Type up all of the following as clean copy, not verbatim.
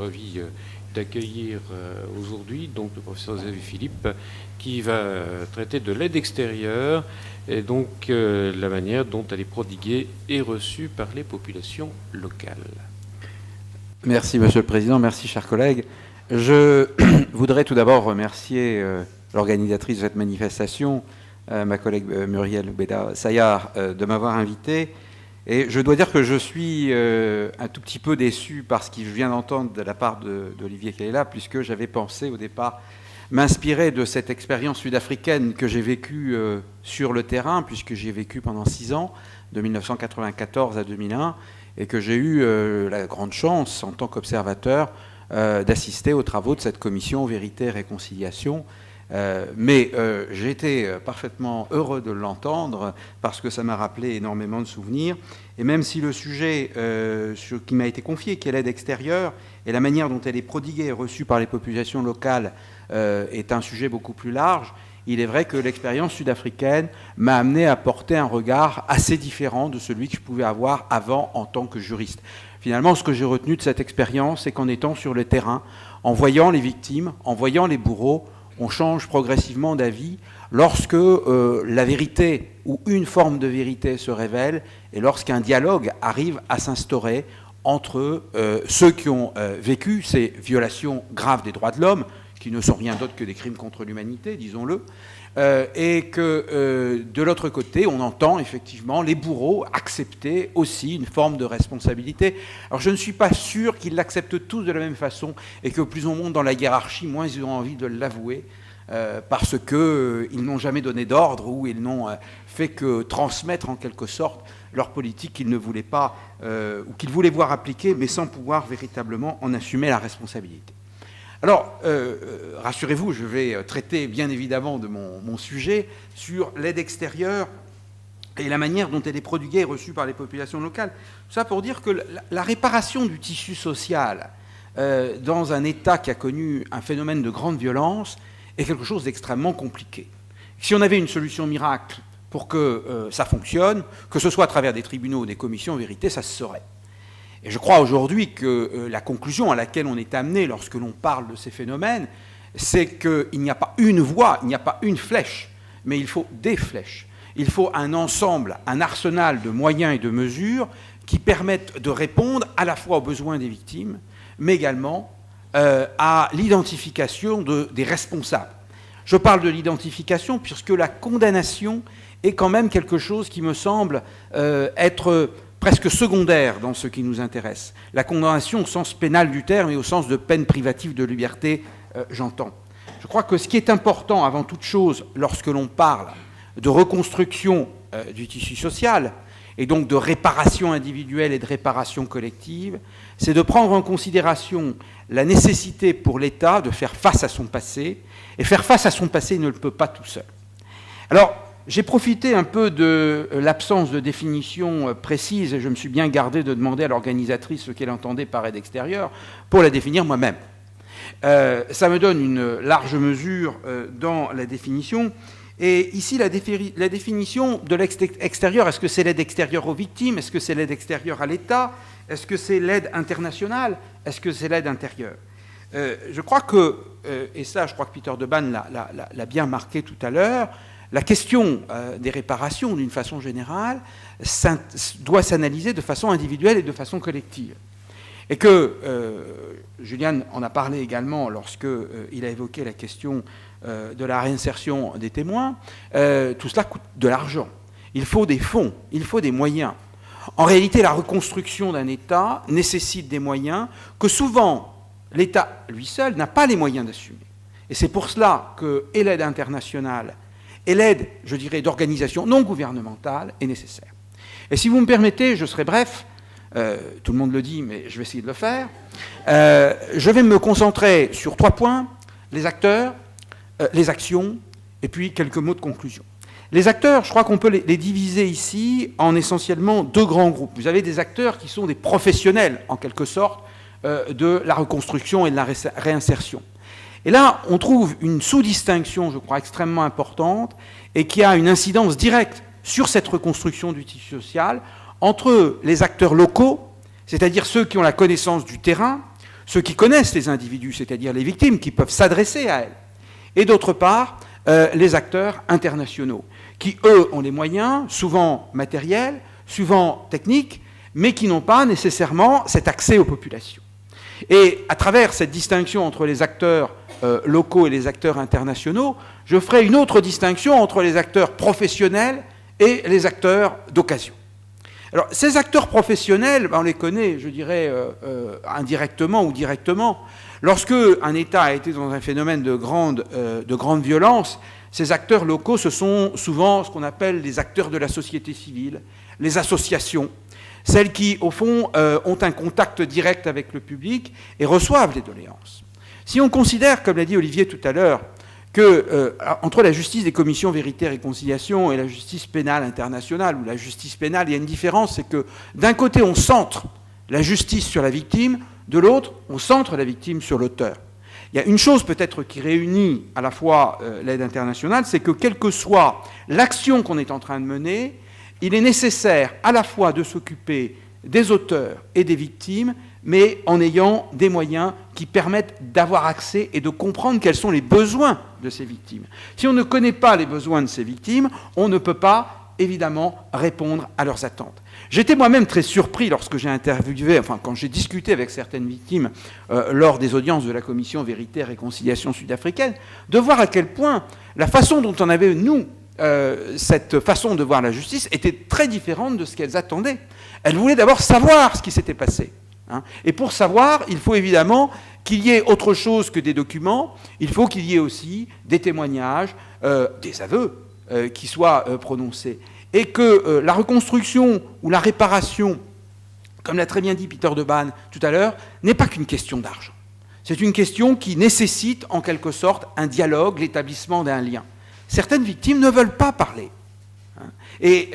ravi d'accueillir aujourd'hui donc le professeur Xavier Philippe qui va traiter de l'aide extérieure et donc la manière dont elle est prodiguée et reçue par les populations locales. Merci Monsieur le Président, merci chers collègues. Je voudrais tout d'abord remercier l'organisatrice de cette manifestation, ma collègue Muriel Beda-Sayar, de m'avoir invité. Et je dois dire que je suis un tout petit peu déçu par ce que je viens d'entendre de la part d'Olivier Keïla, puisque j'avais pensé au départ m'inspirer de cette expérience sud-africaine que j'ai vécue sur le terrain, puisque j'y ai vécu pendant 6 ans, de 1994 à 2001, et que j'ai eu la grande chance, en tant qu'observateur, d'assister aux travaux de cette commission Vérité et Réconciliation. Mais j'ai été parfaitement heureux de l'entendre parce que ça m'a rappelé énormément de souvenirs. Et même si le sujet qui m'a été confié, qui est l'aide extérieure, et la manière dont elle est prodiguée et reçue par les populations locales est un sujet beaucoup plus large, il est vrai que l'expérience sud-africaine m'a amené à porter un regard assez différent de celui que je pouvais avoir avant en tant que juriste. Finalement, ce que j'ai retenu de cette expérience, c'est qu'en étant sur le terrain, en voyant les victimes, en voyant les bourreaux, on change progressivement d'avis lorsque la vérité ou une forme de vérité se révèle et lorsqu'un dialogue arrive à s'instaurer entre ceux qui ont vécu ces violations graves des droits de l'homme, qui ne sont rien d'autre que des crimes contre l'humanité, disons-le, et que de l'autre côté, on entend effectivement les bourreaux accepter aussi une forme de responsabilité. Alors je ne suis pas sûr qu'ils l'acceptent tous de la même façon et que plus on monte dans la hiérarchie, moins ils ont envie de l'avouer parce qu'ils n'ont jamais donné d'ordre ou ils n'ont fait que transmettre en quelque sorte leur politique qu'ils ne voulaient pas ou qu'ils voulaient voir appliquée mais sans pouvoir véritablement en assumer la responsabilité. Alors, rassurez-vous, je vais traiter bien évidemment de mon sujet sur l'aide extérieure et la manière dont elle est prodiguée et reçue par les populations locales. Tout ça pour dire que la réparation du tissu social dans un État qui a connu un phénomène de grande violence est quelque chose d'extrêmement compliqué. Si on avait une solution miracle pour que ça fonctionne, que ce soit à travers des tribunaux ou des commissions en vérité, ça se saurait. Et je crois aujourd'hui que la conclusion à laquelle on est amené lorsque l'on parle de ces phénomènes, c'est qu'il n'y a pas une voie, il n'y a pas une flèche, mais il faut des flèches. Il faut un ensemble, un arsenal de moyens et de mesures qui permettent de répondre à la fois aux besoins des victimes, mais également à l'identification des responsables. Je parle de l'identification puisque la condamnation est quand même quelque chose qui me semble être presque secondaire dans ce qui nous intéresse. La condamnation au sens pénal du terme et au sens de peine privative de liberté, j'entends. Je crois que ce qui est important avant toute chose lorsque l'on parle de reconstruction du tissu social et donc de réparation individuelle et de réparation collective, c'est de prendre en considération la nécessité pour l'État de faire face à son passé, et faire face à son passé, il ne le peut pas tout seul. Alors, j'ai profité un peu de l'absence de définition précise, et je me suis bien gardé de demander à l'organisatrice ce qu'elle entendait par aide extérieure, pour la définir moi-même. Ça me donne une large mesure dans la définition. Et ici, la définition de l'aide extérieure, est-ce que c'est l'aide extérieure aux victimes? Est-ce que c'est l'aide extérieure à l'État? Est-ce que c'est l'aide internationale? Est-ce que c'est l'aide intérieure? Je crois que, et ça, je crois que Peter Deban l'a bien marqué tout à l'heure, la question des réparations, d'une façon générale, doit s'analyser de façon individuelle et de façon collective. Et que, Julian en a parlé également lorsqu'il a évoqué la question de la réinsertion des témoins, tout cela coûte de l'argent. Il faut des fonds, il faut des moyens. En réalité, la reconstruction d'un État nécessite des moyens que souvent l'État, lui seul, n'a pas les moyens d'assumer. Et c'est pour cela que et l'aide internationale et l'aide, je dirais, d'organisations non gouvernementales est nécessaire. Et si vous me permettez, je serai bref, tout le monde le dit, mais je vais essayer de le faire. Je vais me concentrer sur 3 points, les acteurs, les actions, et puis quelques mots de conclusion. Les acteurs, je crois qu'on peut les diviser ici en essentiellement 2 grands groupes. Vous avez des acteurs qui sont des professionnels, en quelque sorte, de la reconstruction et de la réinsertion. Et là, on trouve une sous-distinction, je crois, extrêmement importante, et qui a une incidence directe sur cette reconstruction du tissu social, entre les acteurs locaux, c'est-à-dire ceux qui ont la connaissance du terrain, ceux qui connaissent les individus, c'est-à-dire les victimes, qui peuvent s'adresser à elles. Et d'autre part, les acteurs internationaux, qui, eux, ont les moyens, souvent matériels, souvent techniques, mais qui n'ont pas nécessairement cet accès aux populations. Et à travers cette distinction entre les acteurs locaux et les acteurs internationaux, je ferai une autre distinction entre les acteurs professionnels et les acteurs d'occasion. Alors, ces acteurs professionnels, on les connaît, je dirais, indirectement ou directement. Lorsque un État a été dans un phénomène de grande violence, ces acteurs locaux, ce sont souvent ce qu'on appelle les acteurs de la société civile, les associations, celles qui, au fond, ont un contact direct avec le public et reçoivent les doléances. Si on considère, comme l'a dit Olivier tout à l'heure, que entre la justice des commissions vérité et réconciliation et la justice pénale internationale, ou la justice pénale, il y a une différence, c'est que d'un côté, on centre la justice sur la victime, de l'autre, on centre la victime sur l'auteur. Il y a une chose peut-être qui réunit à la fois l'aide internationale, c'est que quelle que soit l'action qu'on est en train de mener, il est nécessaire à la fois de s'occuper des auteurs et des victimes, mais en ayant des moyens qui permettent d'avoir accès et de comprendre quels sont les besoins de ces victimes. Si on ne connaît pas les besoins de ces victimes, on ne peut pas, évidemment, répondre à leurs attentes. J'étais moi-même très surpris lorsque j'ai interviewé, quand j'ai discuté avec certaines victimes lors des audiences de la Commission Vérité et Réconciliation sud-africaine, de voir à quel point la façon dont on avait, nous, cette façon de voir la justice était très différente de ce qu'elles attendaient. Elles voulaient d'abord savoir ce qui s'était passé. Et pour savoir, il faut évidemment qu'il y ait autre chose que des documents, il faut qu'il y ait aussi des témoignages, des aveux qui soient prononcés. Et que la reconstruction ou la réparation, comme l'a très bien dit Peter de Baan tout à l'heure, n'est pas qu'une question d'argent. C'est une question qui nécessite en quelque sorte un dialogue, l'établissement d'un lien. Certaines victimes ne veulent pas parler. Et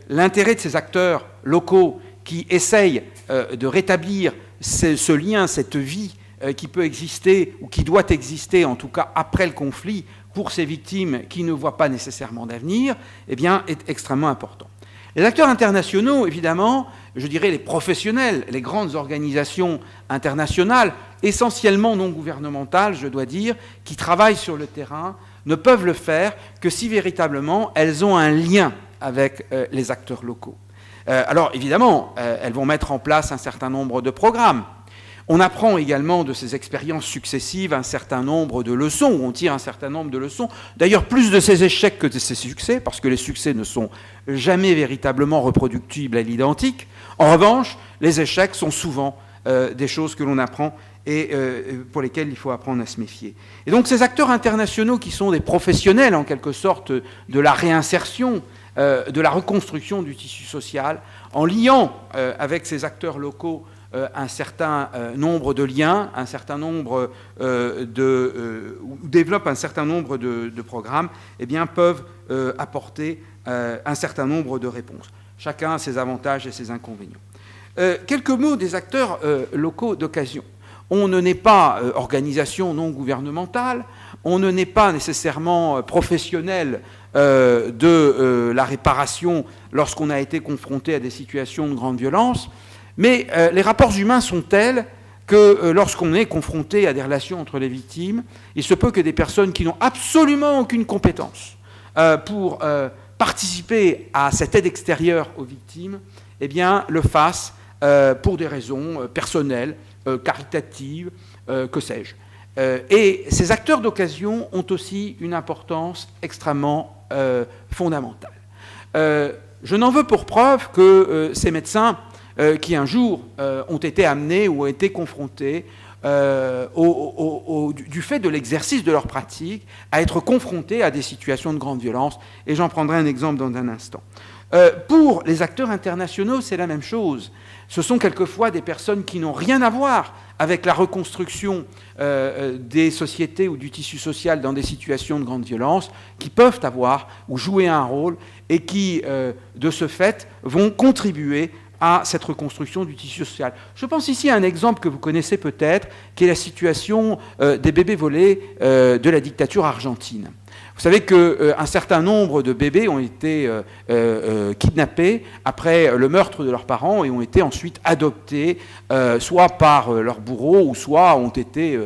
l'intérêt de ces acteurs locaux qui essayent de rétablir ce lien, cette vie qui peut exister, ou qui doit exister, en tout cas après le conflit, pour ces victimes qui ne voient pas nécessairement d'avenir, eh bien, est extrêmement important. Les acteurs internationaux, évidemment, je dirais les professionnels, les grandes organisations internationales, essentiellement non gouvernementales, je dois dire, qui travaillent sur le terrain, ne peuvent le faire que si véritablement elles ont un lien avec les acteurs locaux. Alors évidemment, elles vont mettre en place un certain nombre de programmes. On apprend également de ces expériences successives un certain nombre de leçons, ou on tire un certain nombre de leçons. D'ailleurs, plus de ces échecs que de ces succès, parce que les succès ne sont jamais véritablement reproductibles à l'identique. En revanche, les échecs sont souvent des choses que l'on apprend et pour lesquelles il faut apprendre à se méfier. Et donc ces acteurs internationaux qui sont des professionnels, en quelque sorte, de la réinsertion, de la reconstruction du tissu social, en liant avec ces acteurs locaux un certain nombre de liens, un certain nombre développent un certain nombre de programmes, eh bien, peuvent apporter un certain nombre de réponses. Chacun a ses avantages et ses inconvénients. Quelques mots des acteurs locaux d'occasion. On ne naît pas organisation non gouvernementale, on ne naît pas nécessairement professionnel de la réparation lorsqu'on a été confronté à des situations de grande violence, mais les rapports humains sont tels que lorsqu'on est confronté à des relations entre les victimes, il se peut que des personnes qui n'ont absolument aucune compétence pour participer à cette aide extérieure aux victimes, eh bien, le fassent pour des raisons personnelles, caritatives, que sais-je. Et ces acteurs d'occasion ont aussi une importance extrêmement fondamentale. Je n'en veux pour preuve que ces médecins qui un jour ont été amenés ou ont été confrontés du fait de l'exercice de leur pratique à être confrontés à des situations de grande violence, et j'en prendrai un exemple dans un instant. Pour les acteurs internationaux, c'est la même chose. Ce sont quelquefois des personnes qui n'ont rien à voir avec la reconstruction des sociétés ou du tissu social dans des situations de grande violence, qui peuvent avoir ou jouer un rôle et qui, de ce fait, vont contribuer à cette reconstruction du tissu social. Je pense ici à un exemple que vous connaissez peut-être, qui est la situation des bébés volés de la dictature argentine. Vous savez qu'un certain nombre de bébés ont été kidnappés après le meurtre de leurs parents et ont été ensuite adoptés, soit par leur bourreau, ou soit ont été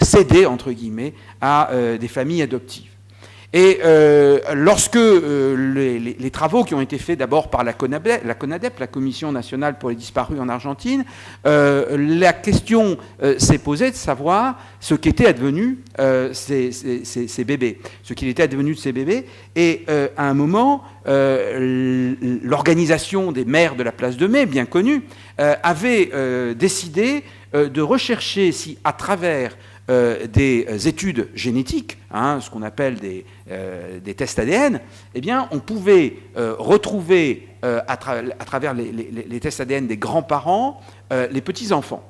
cédés, entre guillemets, à des familles adoptives. Et lorsque les travaux qui ont été faits d'abord par la CONADEP, la Commission nationale pour les disparus en Argentine, la question s'est posée de savoir ce qu'étaient advenus ces bébés, ce qu'il était advenu de ces bébés. Et à un moment, l'organisation des mères de la place de Mai, bien connue, avait décidé de rechercher si, à travers des études génétiques, ce qu'on appelle des tests ADN, eh bien, on pouvait retrouver à travers les tests ADN des grands-parents les petits-enfants.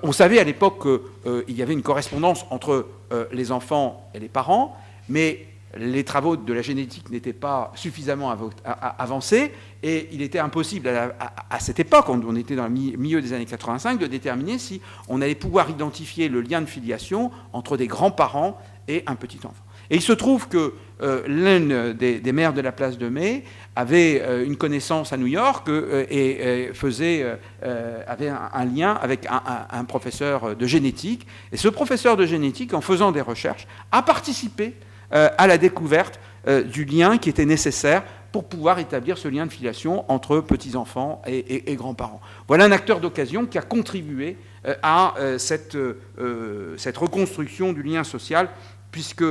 On savait à l'époque qu'il y avait une correspondance entre les enfants et les parents, mais les travaux de la génétique n'étaient pas suffisamment avancés et il était impossible à cette époque, on était dans le milieu des années 85, de déterminer si on allait pouvoir identifier le lien de filiation entre des grands-parents et un petit enfant. Et il se trouve que l'une des maires de la place de Mai avait une connaissance à New York et avait un lien avec un professeur de génétique. Et ce professeur de génétique, en faisant des recherches, a participé à la découverte du lien qui était nécessaire pour pouvoir établir ce lien de filiation entre petits-enfants et grands-parents. Voilà un acteur d'occasion qui a contribué à cette reconstruction du lien social, puisque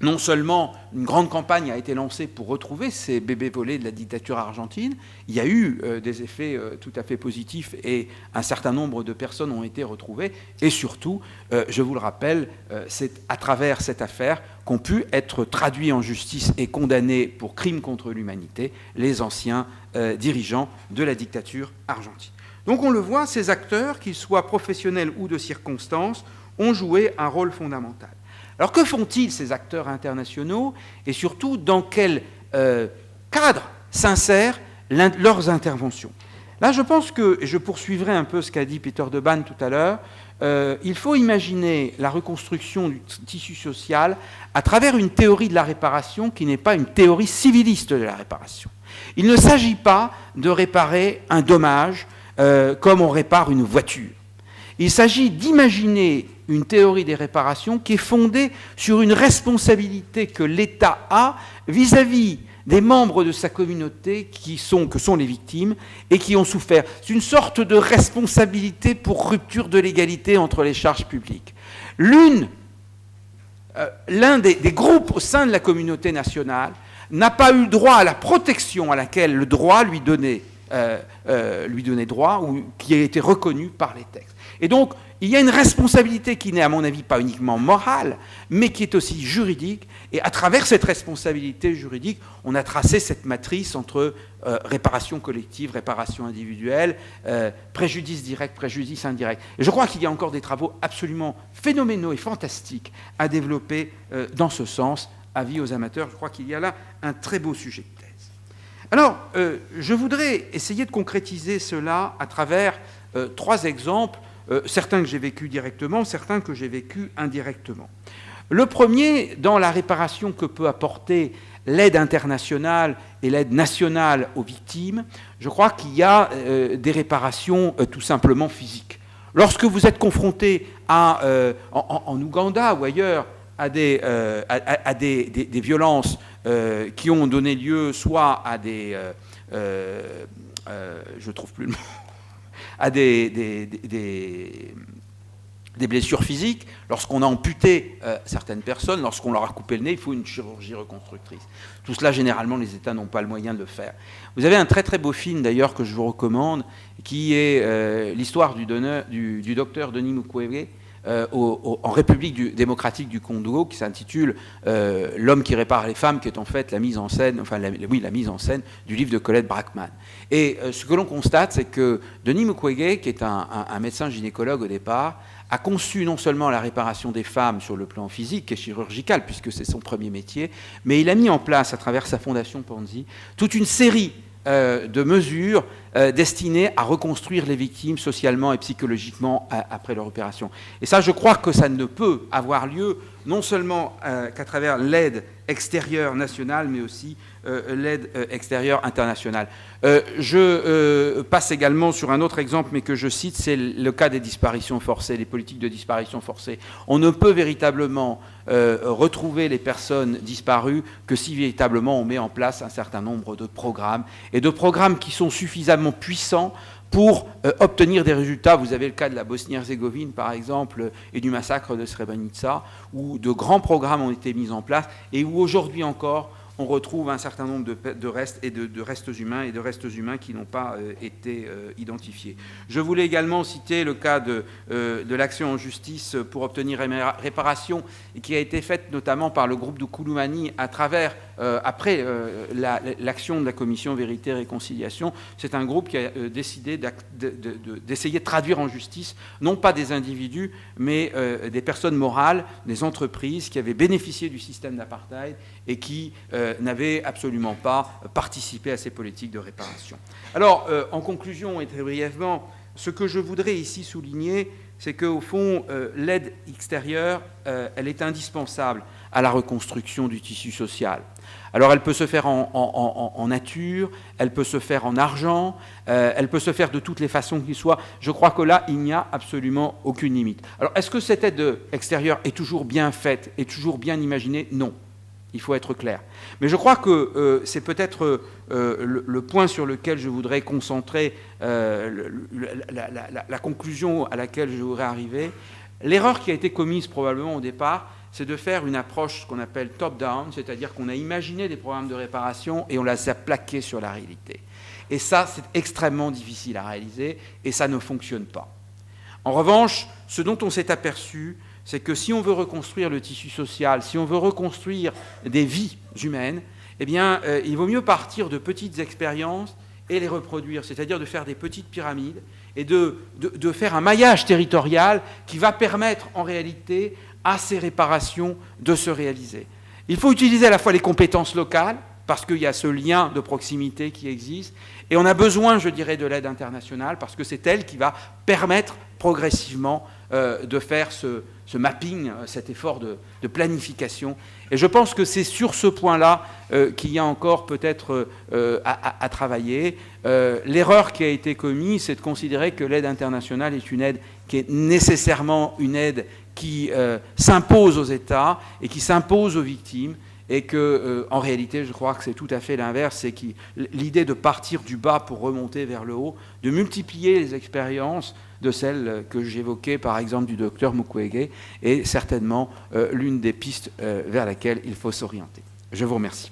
non seulement une grande campagne a été lancée pour retrouver ces bébés volés de la dictature argentine, il y a eu des effets tout à fait positifs et un certain nombre de personnes ont été retrouvées. Et surtout, je vous le rappelle, c'est à travers cette affaire qu'ont pu être traduits en justice et condamnés pour crimes contre l'humanité les anciens dirigeants de la dictature argentine. Donc on le voit, ces acteurs, qu'ils soient professionnels ou de circonstance, ont joué un rôle fondamental. Alors que font-ils, ces acteurs internationaux, et surtout dans quel cadre s'insèrent leurs interventions? Là, je pense que, et je poursuivrai un peu ce qu'a dit Peter de Ban tout à l'heure, il faut imaginer la reconstruction du tissu social à travers une théorie de la réparation qui n'est pas une théorie civiliste de la réparation. Il ne s'agit pas de réparer un dommage comme on répare une voiture. Il s'agit d'imaginer une théorie des réparations qui est fondée sur une responsabilité que l'État a vis-à-vis des membres de sa communauté que sont les victimes et qui ont souffert. C'est une sorte de responsabilité pour rupture de l'égalité entre les charges publiques. L'un des groupes au sein de la communauté nationale n'a pas eu droit à la protection à laquelle le droit lui donnait droit, ou qui a été reconnu par les textes. Et donc, il y a une responsabilité qui n'est, à mon avis, pas uniquement morale, mais qui est aussi juridique. Et à travers cette responsabilité juridique, on a tracé cette matrice entre réparation collective, réparation individuelle, préjudice direct, préjudice indirect. Et je crois qu'il y a encore des travaux absolument phénoménaux et fantastiques à développer dans ce sens. Avis aux amateurs, je crois qu'il y a là un très beau sujet de thèse. Alors, je voudrais essayer de concrétiser cela à travers 3 exemples, certains que j'ai vécus directement, certains que j'ai vécus indirectement. Le premier, dans la réparation que peut apporter l'aide internationale et l'aide nationale aux victimes, je crois qu'il y a des réparations tout simplement physiques. Lorsque vous êtes confronté en Ouganda ou ailleurs à des violences qui ont donné lieu soit à des... je trouve plus le mot... à des blessures physiques, lorsqu'on a amputé certaines personnes, lorsqu'on leur a coupé le nez, il faut une chirurgie reconstructrice. Tout cela, généralement, les États n'ont pas le moyen de le faire. Vous avez un très très beau film, d'ailleurs, que je vous recommande, qui est l'histoire du docteur Denis Mukwege, en République démocratique du Congo, qui s'intitule L'homme qui répare les femmes, qui est en fait la mise en scène, la mise en scène du livre de Colette Brackman. Et ce que l'on constate, c'est que Denis Mukwege, qui est un médecin gynécologue au départ, a conçu non seulement la réparation des femmes sur le plan physique et chirurgical, puisque c'est son premier métier, mais il a mis en place, à travers sa fondation Panzi, toute une série de mesures destinées à reconstruire les victimes socialement et psychologiquement après leur opération. Et ça, je crois que ça ne peut avoir lieu non seulement qu'à travers l'aide extérieure nationale, mais aussi l'aide extérieure internationale. Je passe également sur un autre exemple, mais que je cite, c'est le cas des disparitions forcées, les politiques de disparition forcée. On ne peut véritablement retrouver les personnes disparues que si véritablement on met en place un certain nombre de programmes, et de programmes qui sont suffisamment puissants pour obtenir des résultats. Vous avez le cas de la Bosnie-Herzégovine, par exemple, et du massacre de Srebrenica, où de grands programmes ont été mis en place, et où aujourd'hui encore, on retrouve un certain nombre de restes et de restes humains qui n'ont pas été identifiés. Je voulais également citer le cas de l'action en justice pour obtenir réparation, et qui a été faite notamment par le groupe de Kouloumani à travers, après l'action de la commission Vérité et Réconciliation. C'est un groupe qui a décidé d'essayer de traduire en justice, non pas des individus, mais des personnes morales, des entreprises qui avaient bénéficié du système d'apartheid et qui n'avaient absolument pas participé à ces politiques de réparation. Alors, en conclusion et très brièvement, ce que je voudrais ici souligner, c'est qu'au fond, l'aide extérieure, elle est indispensable à la reconstruction du tissu social. Alors, elle peut se faire en nature, elle peut se faire en argent, elle peut se faire de toutes les façons qu'il soit. Je crois que là, il n'y a absolument aucune limite. Alors, est-ce que cette aide extérieure est toujours bien faite, est toujours bien imaginée? Non. Il faut être clair. Mais je crois que c'est peut-être le point sur lequel je voudrais concentrer la conclusion à laquelle je voudrais arriver. L'erreur qui a été commise probablement au départ, c'est de faire une approche qu'on appelle top-down, c'est-à-dire qu'on a imaginé des programmes de réparation et on les a plaqués sur la réalité. Et ça, c'est extrêmement difficile à réaliser et ça ne fonctionne pas. En revanche, ce dont on s'est aperçu, c'est que si on veut reconstruire le tissu social, si on veut reconstruire des vies humaines, eh bien, il vaut mieux partir de petites expériences et les reproduire, c'est-à-dire de faire des petites pyramides et de faire un maillage territorial qui va permettre en réalité à ces réparations de se réaliser. Il faut utiliser à la fois les compétences locales, parce qu'il y a ce lien de proximité qui existe, et on a besoin, je dirais, de l'aide internationale, parce que c'est elle qui va permettre progressivement de faire ce mapping, cet effort de planification. Et je pense que c'est sur ce point-là qu'il y a encore peut-être à travailler. L'erreur qui a été commise, c'est de considérer que l'aide internationale est une aide qui est nécessairement une aide qui s'impose aux États et qui s'impose aux victimes, et que, en réalité, je crois que c'est tout à fait l'inverse, c'est l'idée de partir du bas pour remonter vers le haut, de multiplier les expériences de celles que j'évoquais, par exemple, du docteur Mukwege, est certainement l'une des pistes vers laquelle il faut s'orienter. Je vous remercie.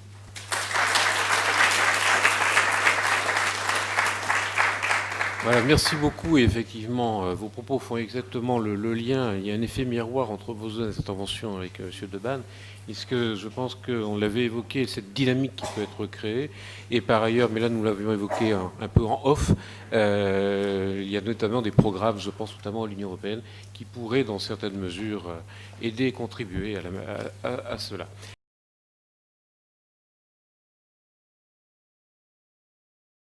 Voilà, merci beaucoup. Et effectivement, vos propos font exactement le lien. Il y a un effet miroir entre vos interventions avec M. Debanne. Puisque je pense qu'on l'avait évoqué, cette dynamique qui peut être créée. Et par ailleurs, mais là nous l'avions évoqué un peu en off, il y a notamment des programmes, je pense notamment à l'Union européenne, qui pourraient dans certaines mesures aider et contribuer à cela.